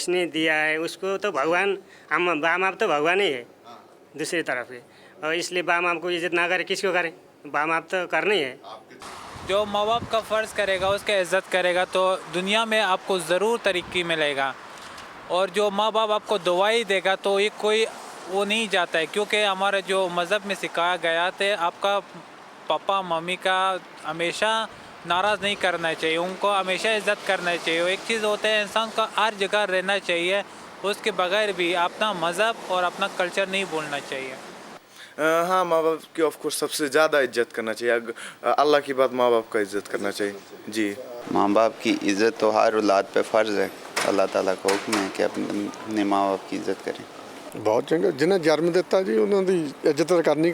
उसने दिया है उसको तो भगवान, हम बाप माँ तो भगवान ही है दूसरी तरफ है, और इसलिए बाप माँ को इज्जत ना करे किसको करे, बाप माँ तो करनी है। जो माँ बाप का फ़र्ज़ करेगा उसका इज़्ज़त करेगा तो दुनिया में आपको ज़रूर तरक्की मिलेगा। और जो माँ बाप आपको दुआई देगा तो ये कोई वो नहीं जाता है, क्योंकि हमारे जो मज़हब में सिखाया गया थे आपका पापा मम्मी का हमेशा नाराज़ नहीं करना चाहिए, उनको हमेशा इज़्ज़त करना चाहिए। एक चीज़ होता है इंसान का हर जगह रहना चाहिए, उसके बगैर भी अपना मज़हब और अपना कल्चर नहीं भूलना चाहिए। हाँ, माँ बाप की ऑफ कोर्स सबसे ज़्यादा इज्जत करना चाहिए। अल्लाह की बात माँ बाप का इज्जत करना चाहिए जी। माँ बाप की इज़्ज़त तो हर औलाद पे फ़र्ज़ है। अल्लाह ताला का हुक्म है कि अपने माँ बाप की इज़्ज़त करें। बहुत चंगा जिन्हें जन्म दिता जी उन्होंने इज्जत करनी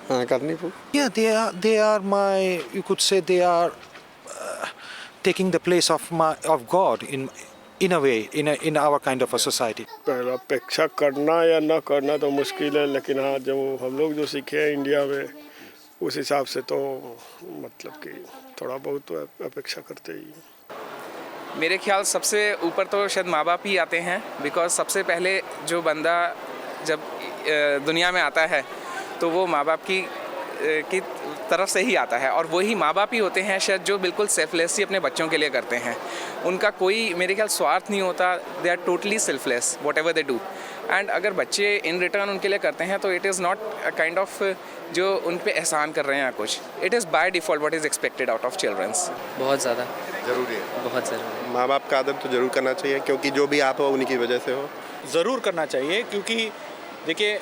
हाँ करनी पऊ। Yeah, they are my, you could say they are taking the place of God in a way in our kind of a society. पहला अपेक्षा करना या ना करना तो मुश्किल है, लेकिन हाँ जो हम लोग जो सीखे हैं इंडिया में उस हिसाब से तो मतलब कि थोड़ा बहुत तो अपेक्षा करते ही। मेरे ख्याल सबसे ऊपर तो शायद माँ बाप ही आते हैं, बिकॉज सबसे पहले जो बंदा जब दुनिया में आता है तो वो माँ बाप की तरफ से ही आता है, और वही माँ बाप ही होते हैं शायद जो बिल्कुल सेल्फलेस ही अपने बच्चों के लिए करते हैं। उनका कोई मेरे ख्याल स्वार्थ नहीं होता, they are totally selfless whatever they do. And अगर बच्चे इन रिटर्न उनके लिए करते हैं तो it is not a kind of जो उन पे एहसान कर रहे हैं या कुछ, it is by default what is expected out of childrens. बहुत ज़्यादा ज़रूरी है, बहुत ज़रूरी। माँ बाप का आदर तो ज़रूर करना चाहिए, क्योंकि जो भी आप हो उन्हीं की वजह से हो। ज़रूर करना चाहिए, क्योंकि देखिए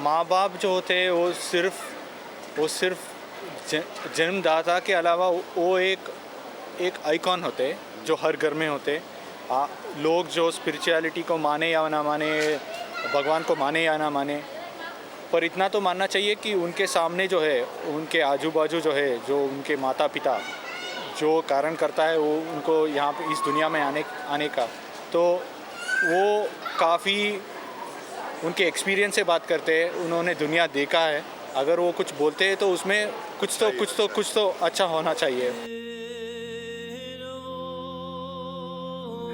माँ बाप जो होते हैं वो सिर्फ जन्मदाता के अलावा वो एक आइकॉन होते जो हर घर में होते। लोग जो स्पिरिचुअलिटी को माने या ना माने, भगवान को माने या ना माने, पर इतना तो मानना चाहिए कि उनके सामने जो है, उनके आजू बाजू जो है, जो उनके माता पिता जो कारण करता है वो उनको यहाँ पे इस दुनिया में आने का, तो वो काफ़ी उनके एक्सपीरियंस से बात करते हैं, उन्होंने दुनिया देखा है। अगर वो कुछ बोलते हैं तो उसमें कुछ तो अच्छा होना चाहिए।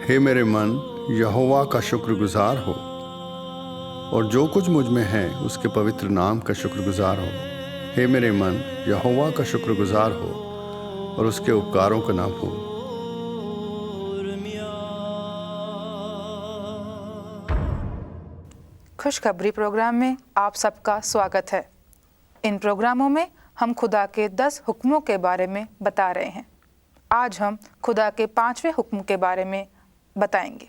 हे मेरे मन, यहोवा का शुक्रगुजार हो, और जो कुछ मुझ में है उसके पवित्र नाम का शुक्रगुजार हो। हे मेरे मन, यहोवा का शुक्रगुजार हो और उसके उपकारों को ना भूल। खुशखबरी प्रोग्राम में आप सबका स्वागत है। इन प्रोग्रामों में हम खुदा के 10 हुक्मों के बारे में बता रहे हैं। आज हम खुदा के 5वें हुक्म के बारे में बताएंगे,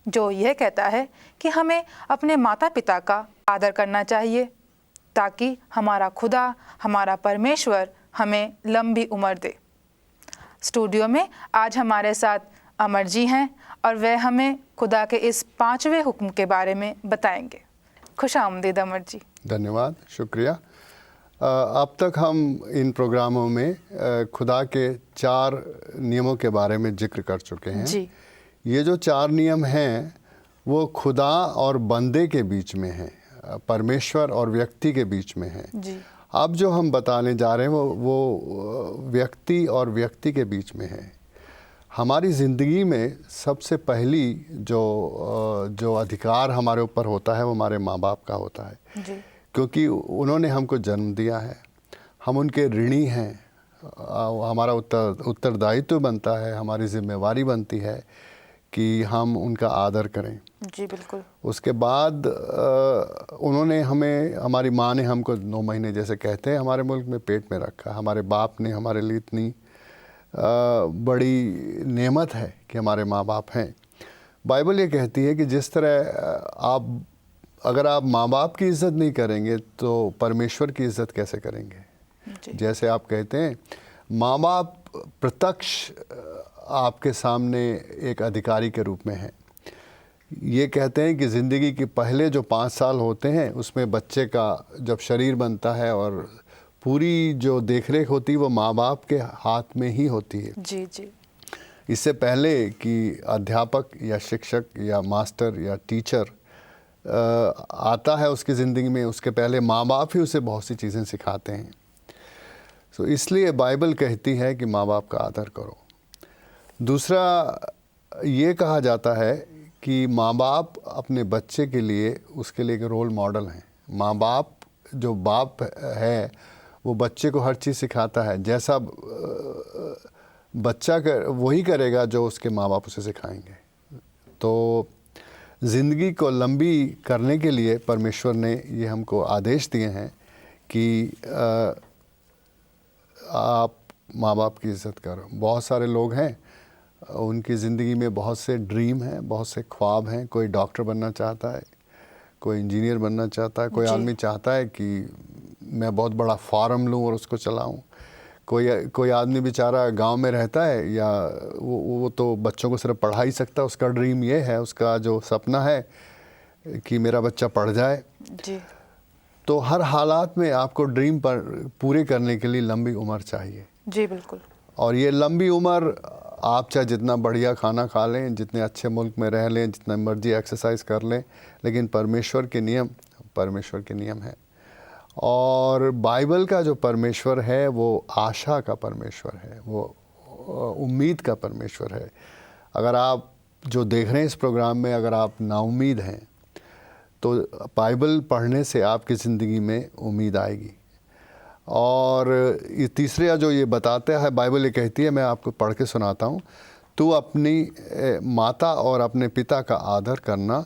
जो यह कहता है कि हमें अपने माता पिता का आदर करना चाहिए ताकि हमारा खुदा, हमारा परमेश्वर हमें लंबी उम्र दे। स्टूडियो में आज हमारे साथ अमर जी हैं और वह हमें खुदा के इस 5वें हुक्म के बारे में बताएंगे। खुश आमदीद अमर जी। धन्यवाद, शुक्रिया। अब तक हम इन प्रोग्रामों में खुदा के 4 नियमों के बारे में जिक्र कर चुके हैं जी। ये जो 4 नियम हैं वो खुदा और बंदे के बीच में हैं, परमेश्वर और व्यक्ति के बीच में हैं जी। अब जो हम बताने जा रहे हैं वो व्यक्ति और व्यक्ति के बीच में है। हमारी ज़िंदगी में सबसे पहली जो अधिकार हमारे ऊपर होता है वो हमारे माँ बाप का होता है जी। क्योंकि उन्होंने हमको जन्म दिया है, हम उनके ऋणी हैं। हमारा उत्तरदायित्व बनता है, हमारी जिम्मेवारी बनती है कि हम उनका आदर करें जी। बिल्कुल। उसके बाद उन्होंने हमारी माँ ने हमको 9 महीने जैसे कहते हैं हमारे मुल्क में पेट में रखा। हमारे बाप ने हमारे लिए इतनी बड़ी नेमत है कि हमारे माँ बाप हैं। बाइबल ये कहती है कि जिस तरह अगर आप माँ बाप की इज़्ज़त नहीं करेंगे तो परमेश्वर की इज़्ज़त कैसे करेंगे। जैसे आप कहते हैं माँ बाप प्रत्यक्ष आपके सामने एक अधिकारी के रूप में हैं। ये कहते हैं कि ज़िंदगी के पहले जो 5 साल होते हैं उसमें बच्चे का जब शरीर बनता है और पूरी जो देखरेख होती है वो माँ बाप के हाथ में ही होती है जी जी। इससे पहले कि अध्यापक या शिक्षक या मास्टर या टीचर आता है उसकी ज़िंदगी में, उसके पहले माँ बाप ही उसे बहुत सी चीज़ें सिखाते हैं। इसलिए बाइबल कहती है कि माँ बाप का आदर करो। दूसरा, ये कहा जाता है कि माँ बाप अपने बच्चे के लिए उसके लिए एक रोल मॉडल हैं। माँ बाप जो बाप है वो बच्चे को हर चीज़ सिखाता है, जैसा बच्चा वही करेगा जो उसके माँ बाप उसे सिखाएंगे। तो ज़िंदगी को लंबी करने के लिए परमेश्वर ने ये हमको आदेश दिए हैं कि आप माँ बाप की इज़्ज़त करो। बहुत सारे लोग हैं, उनकी ज़िंदगी में बहुत से ड्रीम हैं, बहुत से ख्वाब हैं। कोई डॉक्टर बनना चाहता है, कोई इंजीनियर बनना चाहता है, कोई आदमी चाहता है कि मैं बहुत बड़ा फार्म लूँ और उसको चलाऊँ। कोई आदमी बेचारा गांव में रहता है, या वो तो बच्चों को सिर्फ पढ़ा ही सकता है। उसका ड्रीम ये है, उसका जो सपना है कि मेरा बच्चा पढ़ जाए। जी। तो हर हालात में आपको ड्रीम पर पूरे करने के लिए लंबी उम्र चाहिए। जी बिल्कुल। और ये लंबी उम्र आप चाहे जितना बढ़िया खाना खा लें, जितने अच्छे मुल्क में रह लें, जितना मर्जी एक्सरसाइज कर लें, लेकिन परमेश्वर के नियम है। और बाइबल का जो परमेश्वर है वो आशा का परमेश्वर है, वो उम्मीद का परमेश्वर है। अगर आप जो देख रहे हैं इस प्रोग्राम में, अगर आप नाउम्मीद हैं तो बाइबल पढ़ने से आपकी ज़िंदगी में उम्मीद आएगी। और ये तीसरा जो ये बताता है, बाइबल ये कहती है, मैं आपको पढ़ के सुनाता हूँ, तू अपनी माता और अपने पिता का आदर करना,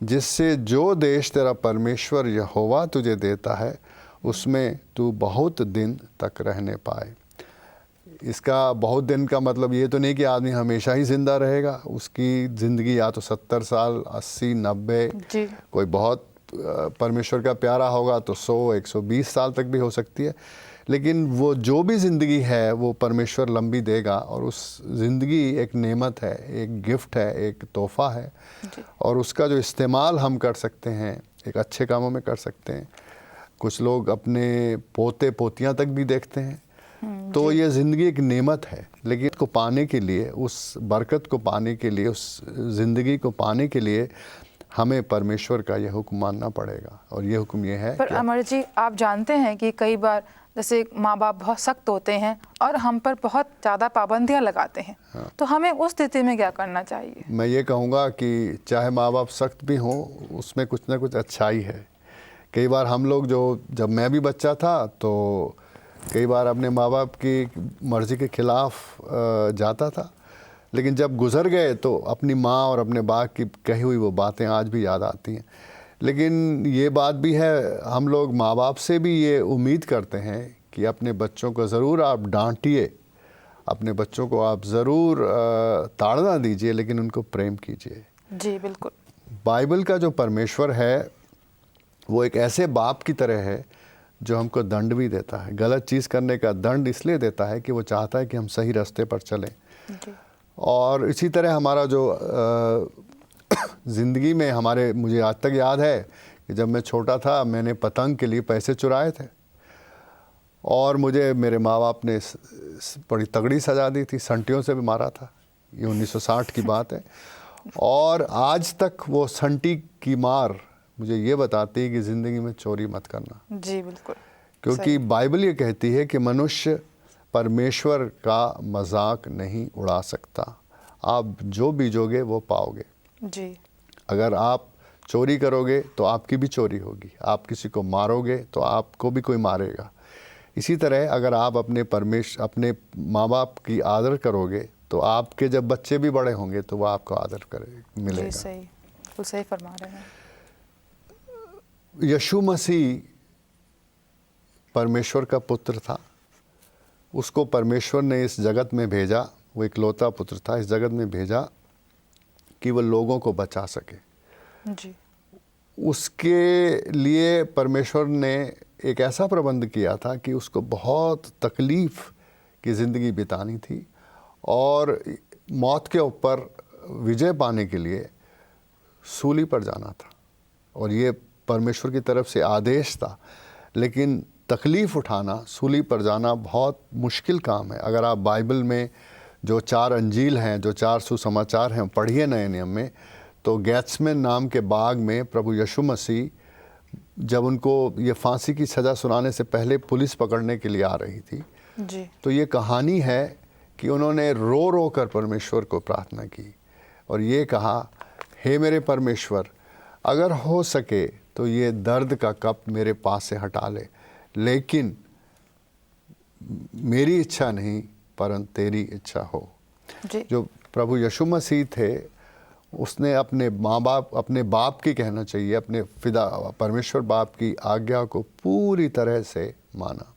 जिससे जो देश तेरा परमेश्वर यहोवा तुझे देता है उसमें तू बहुत दिन तक रहने पाए। इसका बहुत दिन का मतलब ये तो नहीं कि आदमी हमेशा ही ज़िंदा रहेगा। उसकी ज़िंदगी या तो 70 साल, 80, 90, कोई बहुत परमेश्वर का प्यारा होगा तो 100, 120 साल तक भी हो सकती है। लेकिन वो जो भी ज़िंदगी है वो परमेश्वर लंबी देगा। और उस ज़िंदगी एक नेमत है, एक गिफ्ट है, एक तोहफ़ा है, और उसका जो इस्तेमाल हम कर सकते हैं, एक अच्छे कामों में कर सकते हैं। कुछ लोग अपने पोते पोतियां तक भी देखते हैं। तो ये ज़िंदगी एक नेमत है, लेकिन इसको पाने के लिए, उस बरकत को पाने के लिए, उस ज़िंदगी को पाने के लिए हमें परमेश्वर का यह हुक्म मानना पड़ेगा। और ये हुक्म ये है। पर अमर जी, आप जानते हैं कि कई बार जैसे माँ बाप बहुत सख्त होते हैं और हम पर बहुत ज़्यादा पाबंदियाँ लगाते हैं। तो हमें उस स्थिति में क्या करना चाहिए? मैं ये कहूँगा कि चाहे माँ बाप सख्त भी हों, उसमें कुछ ना कुछ अच्छाई है। कई बार हम लोग जब मैं भी बच्चा था तो कई बार अपने माँ बाप की मर्ज़ी के ख़िलाफ़ जाता था, लेकिन जब गुज़र गए तो अपनी माँ और अपने बाप की कही हुई वो बातें आज भी याद आती हैं। लेकिन ये बात भी है, हम लोग माँ बाप से भी ये उम्मीद करते हैं कि अपने बच्चों को ज़रूर आप डांटिए, अपने बच्चों को आप ज़रूर ताड़ना दीजिए, लेकिन उनको प्रेम कीजिए। जी बिल्कुल। बाइबल का जो परमेश्वर है वो एक ऐसे बाप की तरह है जो हमको दंड भी देता है। गलत चीज़ करने का दंड इसलिए देता है कि वो चाहता है कि हम सही रास्ते पर चलें। और इसी तरह हमारा जो ज़िंदगी में मुझे आज तक याद है कि जब मैं छोटा था मैंने पतंग के लिए पैसे चुराए थे और मुझे मेरे माँ बाप ने बड़ी तगड़ी सज़ा दी थी, संटियों से भी मारा था। ये 1960 की बात है। और आज तक वो संटी की मार मुझे ये बताती है कि ज़िंदगी में चोरी मत करना। जी बिल्कुल। क्योंकि बाइबल ये कहती है कि मनुष्य परमेश्वर का मजाक नहीं उड़ा सकता। आप जो बीजोगे वो पाओगे। जी। अगर आप चोरी करोगे तो आपकी भी चोरी होगी, आप किसी को मारोगे तो आपको भी कोई मारेगा। इसी तरह अगर आप अपने माँ बाप की आदर करोगे तो आपके जब बच्चे भी बड़े होंगे तो वो आपको आदर मिलेगा। जी सही, बिल्कुल सही फरमा रहे हैं। यीशु मसीह परमेश्वर का पुत्र था। उसको परमेश्वर ने इस जगत में भेजा, वो इकलौता पुत्र था, इस जगत में भेजा कि वो लोगों को बचा सके। जी। उसके लिए परमेश्वर ने एक ऐसा प्रबंध किया था कि उसको बहुत तकलीफ़ की ज़िंदगी बितानी थी और मौत के ऊपर विजय पाने के लिए सूली पर जाना था। और ये परमेश्वर की तरफ से आदेश था। लेकिन तकलीफ़ उठाना, सूली पर जाना बहुत मुश्किल काम है। अगर आप बाइबल में जो 4 अंजील हैं, जो 4 सुसमाचार हैं, पढ़िए नए नियम में, तो गेत्समन नाम के बाग में प्रभु यीशु मसीह जब उनको ये फांसी की सज़ा सुनाने से पहले पुलिस पकड़ने के लिए आ रही थी जी। तो ये कहानी है कि उन्होंने रो रो कर परमेश्वर को प्रार्थना की। और ये कहा, हे मेरे परमेश्वर, अगर हो सके तो ये दर्द का कप मेरे पास से हटा ले, लेकिन मेरी इच्छा नहीं परंतु तेरी इच्छा हो। जी। जो प्रभु यीशु मसीह थे, उसने अपने माँ बाप, अपने बाप की कहना चाहिए, अपने फिदा परमेश्वर बाप की आज्ञा को पूरी तरह से माना।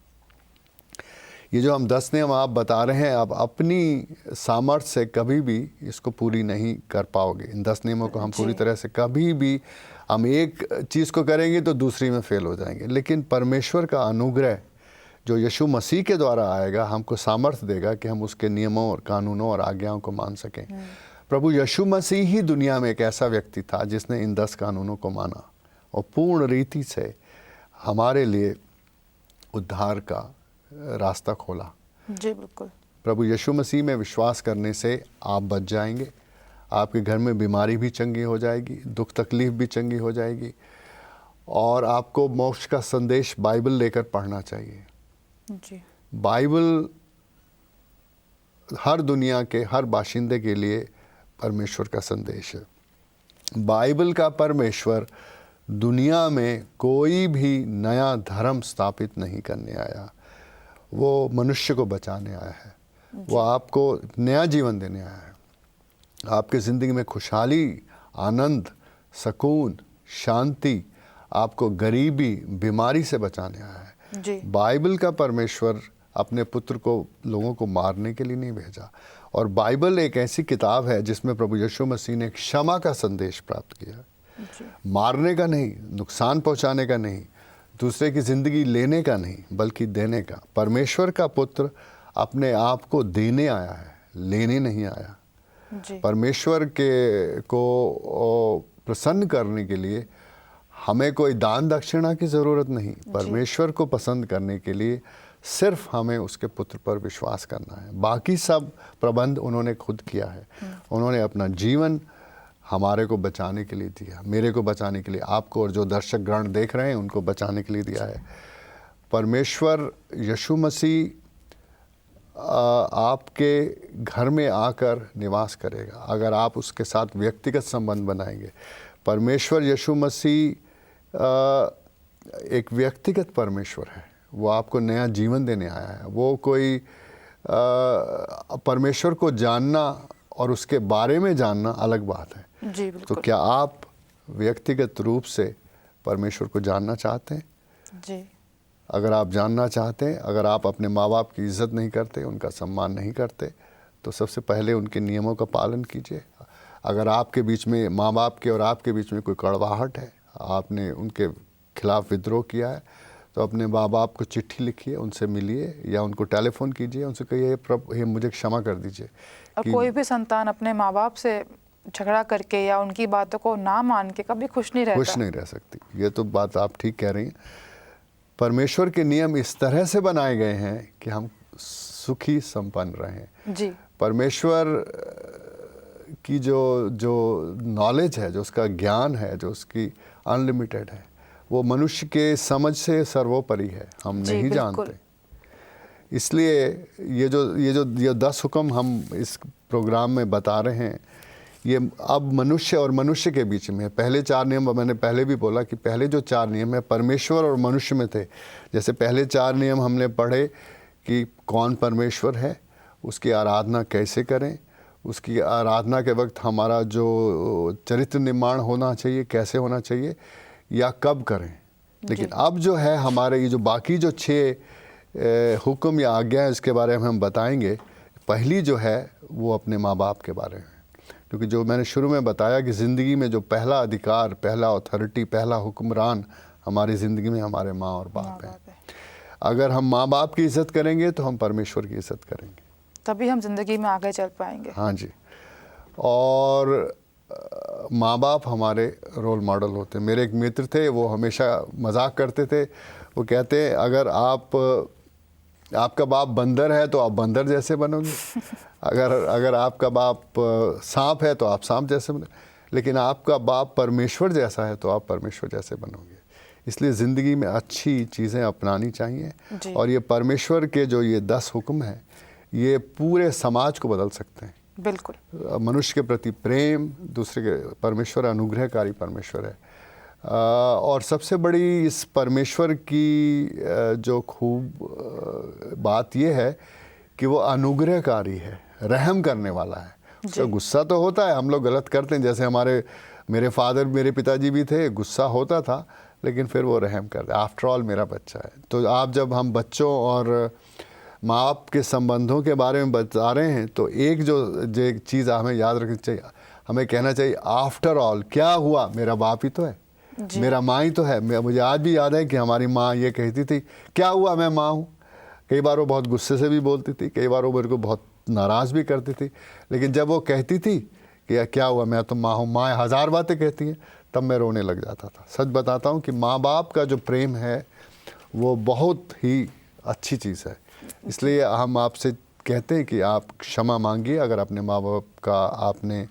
ये जो हम 10 नियम आप बता रहे हैं, आप अपनी सामर्थ्य से कभी भी इसको पूरी नहीं कर पाओगे। इन 10 नियमों को हम पूरी तरह से कभी भी, हम एक चीज़ को करेंगे तो दूसरी में फेल हो जाएंगे, लेकिन परमेश्वर का अनुग्रह जो यीशु मसीह के द्वारा आएगा, हमको सामर्थ्य देगा कि हम उसके नियमों और कानूनों और आज्ञाओं को मान सकें। प्रभु यीशु मसीह ही दुनिया में एक ऐसा व्यक्ति था जिसने इन 10 कानूनों को माना और पूर्ण रीति से हमारे लिए उद्धार का रास्ता खोला। जी बिल्कुल। प्रभु यीशु मसीह में विश्वास करने से आप बच जाएंगे, आपके घर में बीमारी भी चंगी हो जाएगी, दुख तकलीफ भी चंगी हो जाएगी, और आपको मोक्ष का संदेश बाइबल लेकर पढ़ना चाहिए। जी। बाइबल हर दुनिया के हर बाशिंदे के लिए परमेश्वर का संदेश है। बाइबल का परमेश्वर दुनिया में कोई भी नया धर्म स्थापित नहीं करने आया, वो मनुष्य को बचाने आया है। वो आपको नया जीवन देने आया है, आपके ज़िंदगी में खुशहाली, आनंद, सुकून, शांति, आपको गरीबी, बीमारी से बचाने आया है। जी। बाइबल का परमेश्वर अपने पुत्र को लोगों को मारने के लिए नहीं भेजा, और बाइबल एक ऐसी किताब है जिसमें प्रभु यीशु मसीह ने क्षमा का संदेश प्राप्त किया, मारने का नहीं, नुकसान पहुंचाने का नहीं, दूसरे की ज़िंदगी लेने का नहीं, बल्कि देने का। परमेश्वर का पुत्र अपने आप को देने आया है, लेने नहीं आया। जी। परमेश्वर के को प्रसन्न करने के लिए हमें कोई दान दक्षिणा की ज़रूरत नहीं। परमेश्वर को पसंद करने के लिए सिर्फ हमें उसके पुत्र पर विश्वास करना है। बाकी सब प्रबंध उन्होंने खुद किया है। उन्होंने अपना जीवन हमारे को बचाने के लिए दिया, मेरे को बचाने के लिए, आपको और जो दर्शक गण देख रहे हैं उनको बचाने के लिए दिया है। परमेश्वर यीशु मसीह आपके घर में आकर निवास करेगा अगर आप उसके साथ व्यक्तिगत संबंध बनाएंगे। परमेश्वर यीशु मसीह एक व्यक्तिगत परमेश्वर है, वो आपको नया जीवन देने आया है। वो कोई परमेश्वर को जानना और उसके बारे में जानना अलग बात है। जी बिल्कुल। तो क्या आप व्यक्तिगत रूप से परमेश्वर को जानना चाहते हैं? जी। अगर आप जानना चाहते हैं, अगर आप अपने माँ बाप की इज़्ज़त नहीं करते, उनका सम्मान नहीं करते, तो सबसे पहले उनके नियमों का पालन कीजिए। अगर आपके बीच में, माँ बाप के और आपके बीच में कोई कड़वाहट है, आपने उनके खिलाफ विद्रोह किया है, तो अपने माँ बाप को चिट्ठी लिखिए, उनसे मिलिए या उनको टेलीफोन कीजिए, उनसे कहिए प्रभु ये मुझे क्षमा कर दीजिए। और कोई भी संतान अपने माँ बाप से झगड़ा करके या उनकी बातों को ना मान के कभी खुश नहीं रहता। खुश नहीं रह सकती, ये तो बात आप ठीक कह रही हैं। परमेश्वर के नियम इस तरह से बनाए गए हैं कि हम सुखी संपन्न रहें। जी। परमेश्वर की जो नॉलेज है, जो उसका ज्ञान है, जो उसकी अनलिमिटेड है, वो मनुष्य के समझ से सर्वोपरि है, हम नहीं जानते। इसलिए ये 10 हुक्म हम इस प्रोग्राम में बता रहे हैं, ये अब मनुष्य और मनुष्य के बीच में है। पहले 4 नियम मैंने पहले भी बोला कि पहले जो 4 नियम है परमेश्वर और मनुष्य में थे। जैसे पहले 4 नियम हमने पढ़े कि कौन परमेश्वर है, उसकी आराधना कैसे करें, उसकी आराधना के वक्त हमारा जो चरित्र निर्माण होना चाहिए, कैसे होना चाहिए या कब करें। लेकिन अब जो है हमारे ये जो बाकी जो 6 हुक्म या आज्ञा है, इसके बारे में हम बताएंगे। पहली जो है वो अपने माँ बाप के बारे में, क्योंकि जो मैंने शुरू में बताया कि ज़िंदगी में जो पहला अधिकार, पहला अथॉरिटी, पहला हुक्मरान हमारी ज़िंदगी में हमारे माँ और बाप हैं। अगर हम माँ बाप की इज़्ज़त करेंगे तो हम परमेश्वर की इज़्ज़त करेंगे, तभी हम ज़िंदगी में आगे चल पाएंगे। हाँ जी। और माँ बाप हमारे रोल मॉडल होते हैं। मेरे एक मित्र थे, वो हमेशा मजाक करते थे। वो कहते हैं अगर आपका बाप बंदर है तो आप बंदर जैसे बनोगे, अगर आपका बाप सांप है तो आप सांप जैसे बनोगे, लेकिन आपका बाप परमेश्वर जैसा है तो आप परमेश्वर जैसे बनोगे। इसलिए ज़िंदगी में अच्छी चीज़ें अपनानी चाहिए। और ये परमेश्वर के जो ये 10 हुक्म हैं, ये पूरे समाज को बदल सकते हैं। बिल्कुल। मनुष्य के प्रति प्रेम, दूसरे के परमेश्वर अनुग्रहकारी परमेश्वर है। और सबसे बड़ी इस परमेश्वर की जो खूब बात ये है कि वो अनुग्रहकारी है, रहम करने वाला है। उसका गुस्सा तो होता है, हम लोग गलत करते हैं, जैसे मेरे पिताजी भी थे, गुस्सा होता था, लेकिन फिर वो रहम करते। आफ्टर ऑल मेरा बच्चा है। तो आप जब हम बच्चों और माँ बाप के संबंधों के बारे में बता रहे हैं, तो एक जो चीज़ हमें याद रखनी चाहिए, हमें कहना चाहिए आफ्टर ऑल क्या हुआ, मेरा बाप ही तो है, मेरा माँ ही तो है। मुझे आज भी याद है कि हमारी माँ ये कहती थी, क्या हुआ, मैं माँ हूँ। कई बार वो बहुत गुस्से से भी बोलती थी, कई बार वो मेरे को बहुत नाराज़ भी करती थी, लेकिन जब वो कहती थी कि क्या हुआ, मैं तो माँ हूँ, माँ 1000 बातें कहती हैं, तब मैं रोने लग जाता था। सच बताता हूँ कि माँ बाप का जो प्रेम है वो बहुत ही अच्छी चीज़ है। इसलिए हम आपसे कहते हैं कि आप क्षमा मांगिए अगर अपने माँ बाप का आपने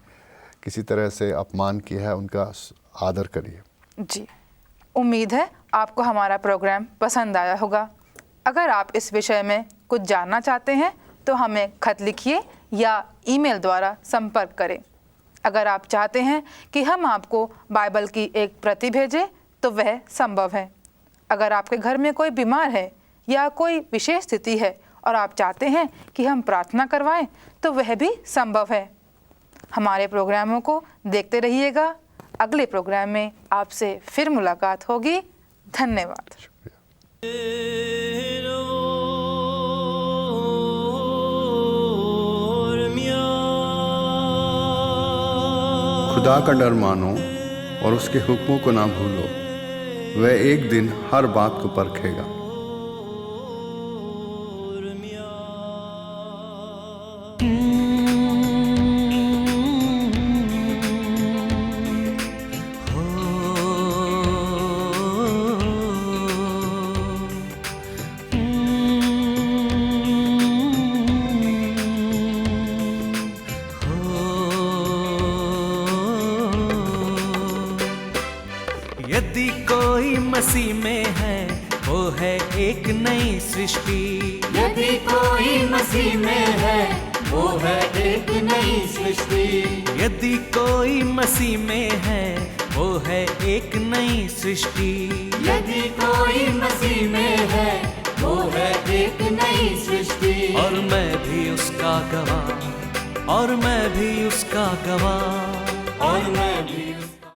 किसी तरह से अपमान किया है, उनका आदर करिए। जी, उम्मीद है आपको हमारा प्रोग्राम पसंद आया होगा। अगर आप इस विषय में कुछ जानना चाहते हैं तो हमें खत लिखिए या ईमेल द्वारा संपर्क करें। अगर आप चाहते हैं कि हम आपको बाइबल की एक प्रति भेजें तो वह संभव है। अगर आपके घर में कोई बीमार है या कोई विशेष स्थिति है और आप चाहते हैं कि हम प्रार्थना करवाएं तो वह भी संभव है। हमारे प्रोग्रामों को देखते रहिएगा। अगले प्रोग्राम में आपसे फिर मुलाकात होगी। धन्यवाद। खुदा का डर मानो और उसके हुक्मों को ना भूलो, वह एक दिन हर बात को परखेगा। यदि कोई मसीह में है वो है एक नई सृष्टि। यदि कोई मसीह में है वो है एक नई सृष्टि। यदि कोई मसीह में है वो है एक नई सृष्टि। यदि कोई मसीह में है वो है एक नई सृष्टि। और मैं भी उसका गवाह, और मैं भी उसका गवाह, और मैं भी